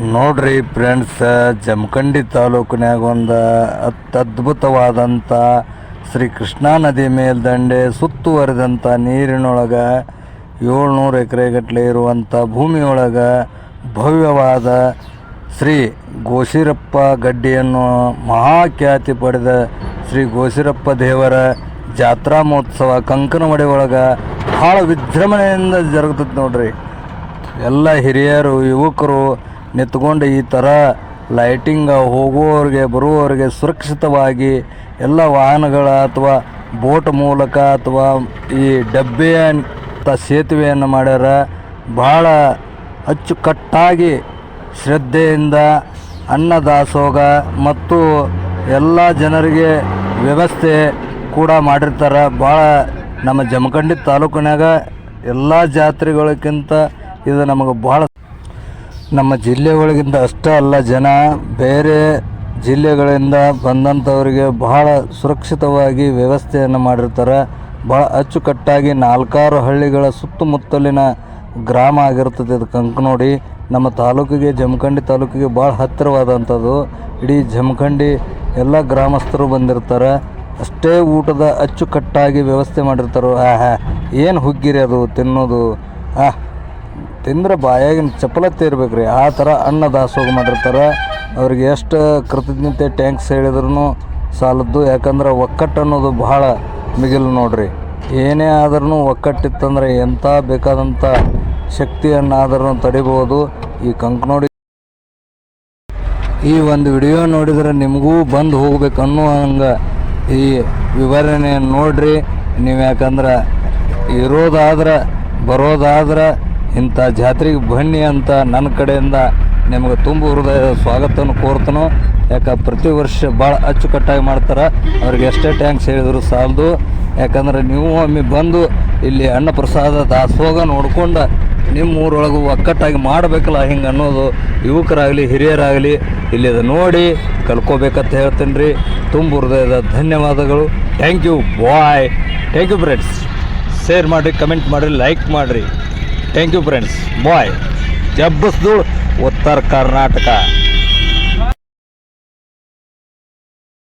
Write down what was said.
ನೋಡ್ರಿ ಫ್ರೆಂಡ್ಸ್, ಜಮಖಂಡಿ ತಾಲೂಕಿನಾಗ ಒಂದು ಅದ್ಭುತವಾದಂಥ ಶ್ರೀ ಕೃಷ್ಣಾ ನದಿ ಮೇಲ್ದಂಡೆ ಸುತ್ತುವರಿದಂಥ ನೀರಿನೊಳಗೆ 700 ಎಕರೆಗಟ್ಟಲೆ ಇರುವಂಥ ಭೂಮಿಯೊಳಗೆ ಭವ್ಯವಾದ ಶ್ರೀ ಗೋಸಿರಪ್ಪ ಗಡ್ಡಿಯನ್ನು ಮಹಾಖ್ಯಾತಿ ಪಡೆದ ಶ್ರೀ ಗೋಸಿರಪ್ಪ ದೇವರ ಜಾತ್ರಾ ಮಹೋತ್ಸವ ಕಂಕನಮಡಿ ಒಳಗೆ ಭಾಳ ವಿಜೃಂಭಣೆಯಿಂದ ಜರುಗ್ತದೆ ನೋಡ್ರಿ. ಎಲ್ಲ ಹಿರಿಯರು ಯುವಕರು ನಿಂತ್ಕೊಂಡು ಈ ಥರ ಲೈಟಿಂಗ್ ಹೋಗುವವರಿಗೆ ಬರುವವರಿಗೆ ಸುರಕ್ಷಿತವಾಗಿ ಎಲ್ಲ ವಾಹನಗಳ ಅಥವಾ ಬೋಟ್ ಮೂಲಕ ಅಥವಾ ಈ ಡಬ್ಬೆ ಅಂತ ಸೇತುವೆಯನ್ನು ಮಾಡ್ಯಾರ. ಭಾಳ ಅಚ್ಚುಕಟ್ಟಾಗಿ ಶ್ರದ್ಧೆಯಿಂದ ಅನ್ನದಾಸೋಹ ಮತ್ತು ಎಲ್ಲ ಜನರಿಗೆ ವ್ಯವಸ್ಥೆ ಕೂಡ ಮಾಡಿರ್ತಾರೆ. ಭಾಳ ನಮ್ಮ ಜಮಖಂಡಿ ತಾಲೂಕಿನಾಗ ಎಲ್ಲ ಜಾತ್ರೆಗಳಿಗಿಂತ ಇದು ನಮಗೆ ಭಾಳ ನಮ್ಮ ಜಿಲ್ಲೆ ಒಳಗಿಂದ ಅಷ್ಟೇ ಅಲ್ಲ, ಜನ ಬೇರೆ ಜಿಲ್ಲೆಗಳಿಂದ ಬಂದಂಥವರಿಗೆ ಬಹಳ ಸುರಕ್ಷಿತವಾಗಿ ವ್ಯವಸ್ಥೆಯನ್ನು ಮಾಡಿರ್ತಾರೆ. ಭಾಳ ಅಚ್ಚುಕಟ್ಟಾಗಿ 4 ಹಳ್ಳಿಗಳ ಸುತ್ತಮುತ್ತಲಿನ ಗ್ರಾಮ ಆಗಿರ್ತದೆ ಇದು ಕಂಕನೋಡಿ. ನಮ್ಮ ತಾಲೂಕಿಗೆ ಜಮಖಂಡಿ ತಾಲೂಕಿಗೆ ಭಾಳ ಹತ್ತಿರವಾದಂಥದ್ದು. ಇಡೀ ಜಮಖಂಡಿ ಎಲ್ಲ ಗ್ರಾಮಸ್ಥರು ಬಂದಿರ್ತಾರೆ. ಅಷ್ಟೇ ಊಟದ ಅಚ್ಚುಕಟ್ಟಾಗಿ ವ್ಯವಸ್ಥೆ ಮಾಡಿರ್ತಾರೆ. ಏನು ಹುಗ್ಗಿರಿ ಅದು ತಿನ್ನೋದು, ತಿಂದ್ರೆ ಬಾಯಾಗಿನ ಚಪಲತ್ತೆ ಇರ್ಬೇಕು ರೀ, ಆ ಥರ ಅನ್ನ ದಾಸೋಹ ಮಾಡಿರ್ತಾರೆ. ಅವ್ರಿಗೆ ಎಷ್ಟು ಕೃತಜ್ಞತೆ ಟ್ಯಾಂಕ್ಸ್ ಹೇಳಿದ್ರೂ ಸಾಲದ್ದು. ಯಾಕಂದ್ರೆ ಒಕ್ಕಟ್ಟು ಅನ್ನೋದು ಭಾಳ ಮಿಗಿಲು ನೋಡ್ರಿ. ಏನೇ ಆದ್ರೂ ಒಕ್ಕಟ್ಟಿತ್ತಂದ್ರೆ ಎಂಥ ಬೇಕಾದಂಥ ಶಕ್ತಿಯನ್ನಾದ್ರೂ ತಡಿಬೋದು. ಈ ಕಂಕನೋಡಿ ಈ ಒಂದು ವಿಡಿಯೋ ನೋಡಿದರೆ ನಿಮಗೂ ಬಂದು ಹೋಗ್ಬೇಕು ಅನ್ನೋ ಹಂಗೆ ಈ ವಿವರಣೆ ನೋಡ್ರಿ ನೀವು. ಯಾಕಂದ್ರೆ ಇರೋದಾದ್ರೆ ಬರೋದಾದ್ರೆ ಇಂಥ ಜಾತ್ರೆಗೆ ಬನ್ನಿ ಅಂತ ನನ್ನ ಕಡೆಯಿಂದ ನಿಮಗೆ ತುಂಬ ಹೃದಯದ ಸ್ವಾಗತವನ್ನು ಕೋರ್ತನೋ. ಯಾಕೆ ಪ್ರತಿ ವರ್ಷ ಭಾಳ ಅಚ್ಚುಕಟ್ಟಾಗಿ ಮಾಡ್ತಾರೆ. ಅವ್ರಿಗೆ ಎಷ್ಟೇ ಟ್ಯಾಂಕ್ಸ್ ಹೇಳಿದ್ರು ಸಾಲದು. ಯಾಕಂದ್ರೆ ನೀವು ಒಮ್ಮೆ ಬಂದು ಇಲ್ಲಿ ಅನ್ನ ಪ್ರಸಾದ ದಾಸೋಹ ನೋಡ್ಕೊಂಡು ನಿಮ್ಮ ಊರೊಳಗೆ ಒಕ್ಕಟ್ಟಾಗಿ ಮಾಡಬೇಕಲ್ಲ ಹಿಂಗೆ ಅನ್ನೋದು ಯುವಕರಾಗಲಿ ಹಿರಿಯರಾಗಲಿ ಇಲ್ಲಿ ಅದು ನೋಡಿ ಕಲ್ಕೋಬೇಕಂತ ಹೇಳ್ತೀನಿ ರೀ. ತುಂಬ ಹೃದಯದ ಧನ್ಯವಾದಗಳು. Thank you bye. Thank you friends. Share ಮಾಡಿರಿ, ಕಮೆಂಟ್ ಮಾಡಿರಿ, ಲೈಕ್ ಮಾಡಿರಿ. Thank you friends. ಬಾಯ್. ಜಬ್ಬಸ್ದು ಉತ್ತರ ಕರ್ನಾಟಕ.